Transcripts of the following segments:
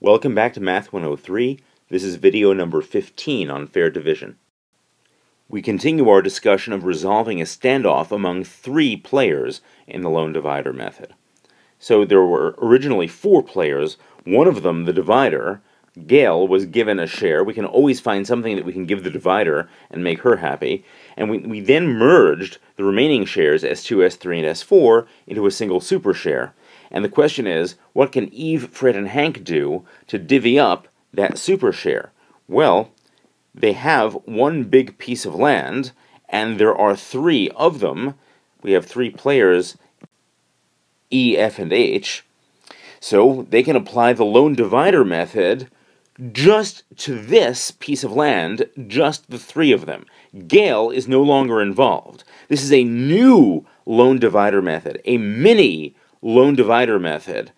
Welcome back to Math 103. This is video number 15 on fair division. We continue our discussion of resolving a standoff among 3 players in the lone divider method. So there were originally 4 players. One of them, the divider, Gail, was given a share. We can always find something that we can give the divider and make her happy. And we then merged the remaining shares, S2, S3, and S4, into a single super share. And the question is, what can Eve, Fred, and Hank do to divvy up that super share? Well, they have one big piece of land, and there are 3 of them. We have 3 players, E, F, and H. So they can apply the lone divider method just to this piece of land, just the 3 of them. Gail is no longer involved. This is a new lone divider method, a mini lone divider method,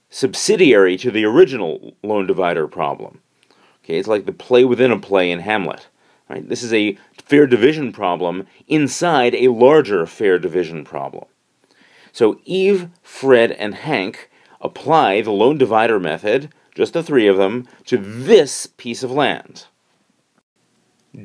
subsidiary to the original lone divider problem. Okay, it's like the play within a play in Hamlet. Right? This is a fair division problem inside a larger fair division problem. So Eve, Fred, and Hank apply the lone divider method, just the 3 of them, to this piece of land.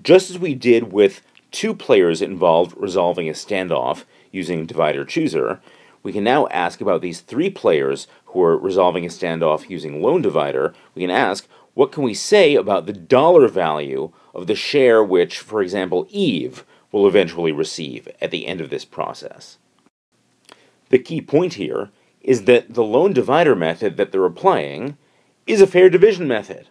Just as we did with 2 players involved resolving a standoff using divider-chooser, we can now ask about these 3 players who are resolving a standoff using lone divider. We can ask, what can we say about the dollar value of the share which, for example, Eve will eventually receive at the end of this process? The key point here is that the lone divider method that they're applying is a fair division method.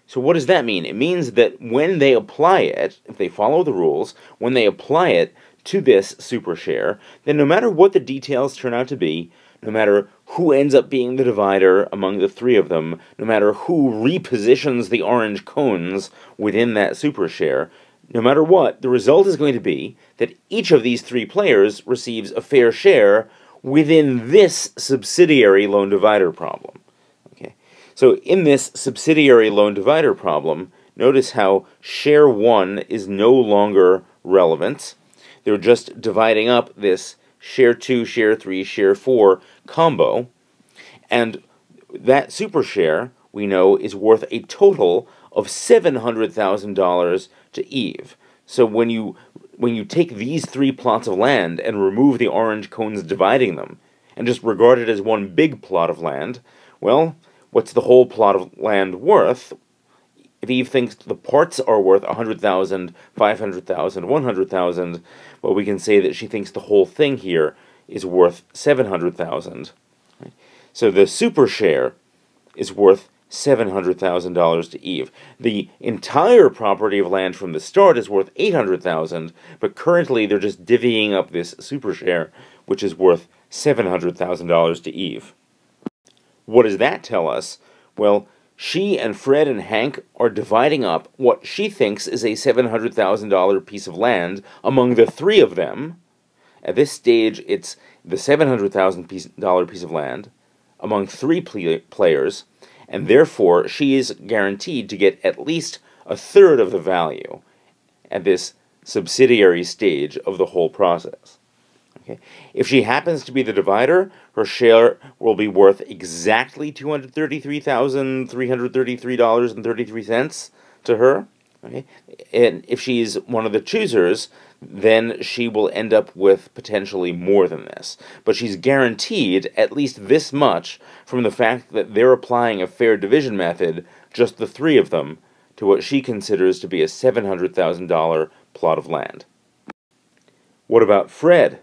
So what does that mean? It means that when they apply it, if they follow the rules, when they apply it to this super share, then no matter what the details turn out to be, no matter who ends up being the divider among the 3 of them, no matter who repositions the orange cones within that super share, no matter what, the result is going to be that each of these 3 players receives a fair share within this subsidiary lone divider problem. Okay. So in this subsidiary lone divider problem, notice how share 1 is no longer relevant. They're just dividing up this share 2, share 3, share 4 combo, and that super share, we know, is worth a total of $700,000 to Eve. So when you take these 3 plots of land and remove the orange cones dividing them, and just regard it as one big plot of land, well, what's the whole plot of land worth? If Eve thinks the parts are worth $100,000, $500,000, $100,000, well, we can say that she thinks the whole thing here is worth $700,000. Right? So the super share is worth $700,000 to Eve. The entire property of land from the start is worth $800,000, but currently they're just divvying up this super share, which is worth $700,000 to Eve. What does that tell us? Well, she and Fred and Hank are dividing up what she thinks is a $700,000 piece of land among the 3 of them. At this stage, it's the $700,000 piece of land among 3 players, and therefore she is guaranteed to get at least a third of the value at this subsidiary stage of the whole process. Okay. If she happens to be the divider, her share will be worth exactly $233,333.33 to her. Okay. And if she's one of the choosers, then she will end up with potentially more than this. But she's guaranteed at least this much from the fact that they're applying a fair division method, just the 3 of them, to what she considers to be a $700,000 plot of land. What about Fred?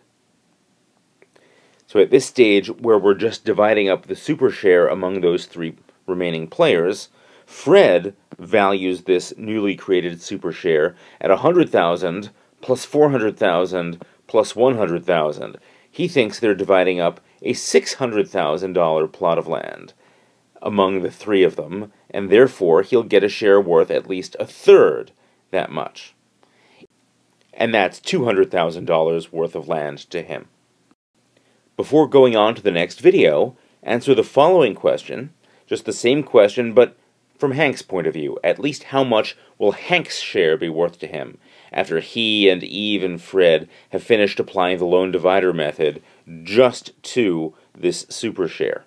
So at this stage, where we're just dividing up the super share among those 3 remaining players, Fred values this newly created super share at $100,000 plus $400,000 plus $100,000. He thinks they're dividing up a $600,000 plot of land among the 3 of them, and therefore he'll get a share worth at least a third that much. And that's $200,000 worth of land to him. Before going on to the next video, answer the following question, just the same question, but from Hank's point of view. At least how much will Hank's share be worth to him after he and Eve and Fred have finished applying the lone divider method just to this super share?